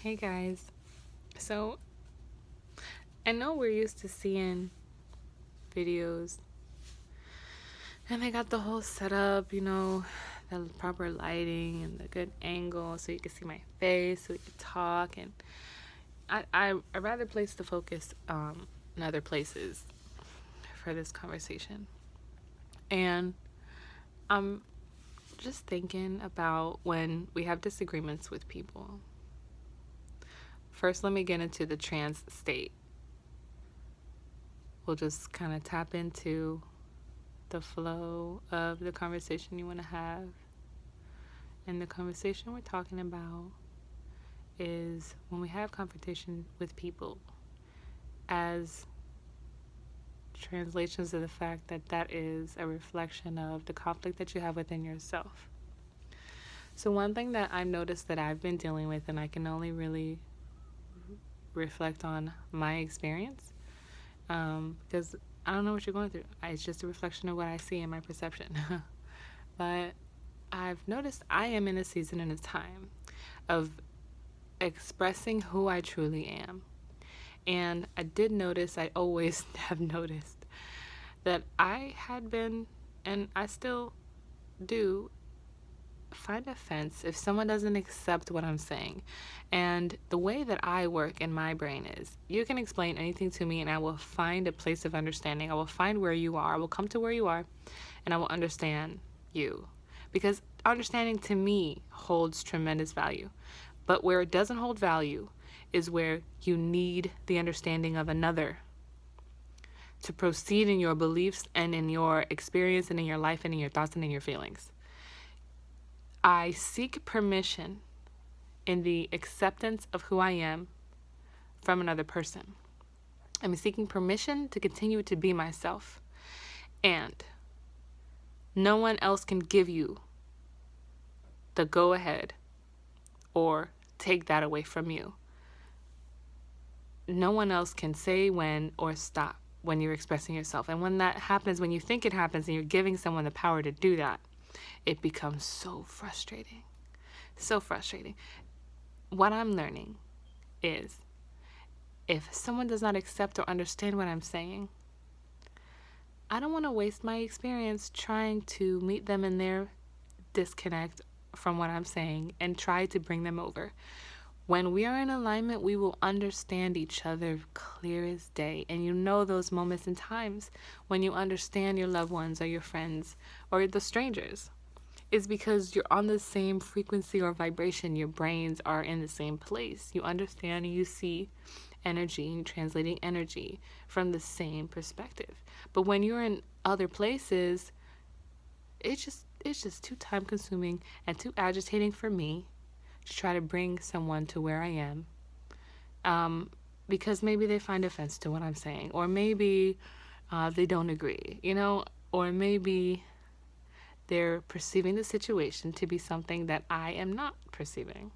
Hey guys. So, I know we're used to seeing videos and they got the whole setup, the proper lighting and the good angle so you can see my face, so we can talk. And I'd rather place the focus in other places for this conversation. And I'm just thinking about when we have disagreements with people. First, let me get into the trance state. We'll just kind of tap into the flow of the conversation you want to have. And the conversation we're talking about is when we have confrontation with people, as translations of the fact that that is a reflection of the conflict that you have within yourself. So one thing that I've noticed that I've been dealing with, and I can only really reflect on my experience, because I don't know what you're going through. It's just a reflection of what I see in my perception. But I've noticed I am in a season and a time of expressing who I truly am. And I did notice, I always have noticed, that I had been, and I still do, find offense if someone doesn't accept what I'm saying. And the way that I work in my brain is, you can explain anything to me and I will find a place of understanding. I will find where you are. I will come to where you are and I will understand you. Because understanding to me holds tremendous value. But where it doesn't hold value is where you need the understanding of another to proceed in your beliefs and in your experience and in your life and in your thoughts and in your feelings. I seek permission in the acceptance of who I am from another person. I'm seeking permission to continue to be myself. And no one else can give you the go ahead or take that away from you. No one else can say when or stop when you're expressing yourself. And when that happens, when you think it happens and you're giving someone the power to do that, it becomes so frustrating. So frustrating. What I'm learning is, if someone does not accept or understand what I'm saying, I don't want to waste my experience trying to meet them in their disconnect from what I'm saying and try to bring them over. When we are in alignment, we will understand each other clear as day. And you know those moments and times when you understand your loved ones or your friends or the strangers. It's because you're on the same frequency or vibration. Your brains are in the same place. You understand and you see energy and translating energy from the same perspective. But when you're in other places, it's just too time consuming and too agitating for me to try to bring someone to where I am, because maybe they find offense to what I'm saying, or maybe they don't agree, or maybe they're perceiving the situation to be something that I am not perceiving.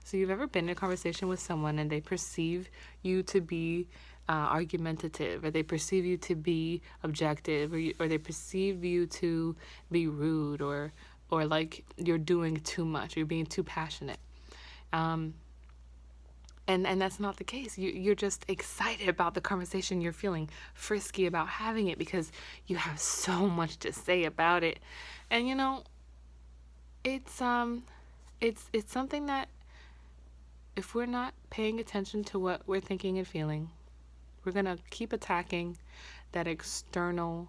So you've ever been in a conversation with someone and they perceive you to be argumentative, or they perceive you to be objective, or they perceive you to be rude, or like you're doing too much, you're being too passionate. And that's not the case. You're just excited about the conversation. You're feeling frisky about having it because you have so much to say about it. And it's something that, if we're not paying attention to what we're thinking and feeling, we're going to keep attacking that external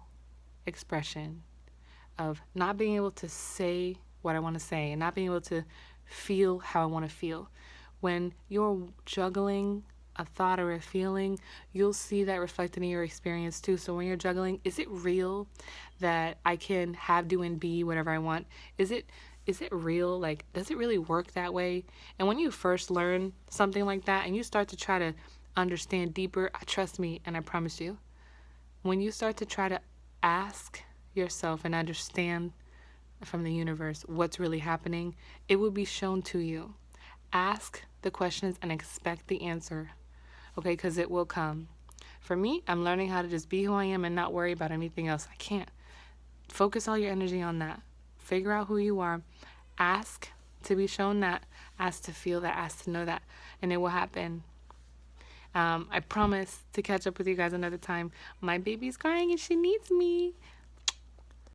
expression of not being able to say what I want to say and not being able to feel how I want to feel. When you're juggling a thought or a feeling, you'll see that reflected in your experience too. So when you're juggling, is it real that I can have, do, and be whatever I want? Is it real? Like, does it really work that way? And when you first learn something like that and you start to try to understand deeper, trust me, and I promise you, when you start to try to ask yourself and understand from the universe what's really happening, it will be shown to you. Ask the questions and expect the answer, okay? Because it will come. For me, I'm learning how to just be who I am and not worry about anything else. I can't. Focus all your energy on that. Figure out who you are. Ask to be shown that, asked to feel that, asked to know that, and it will happen. I promise to catch up with you guys another time. My baby's crying and she needs me.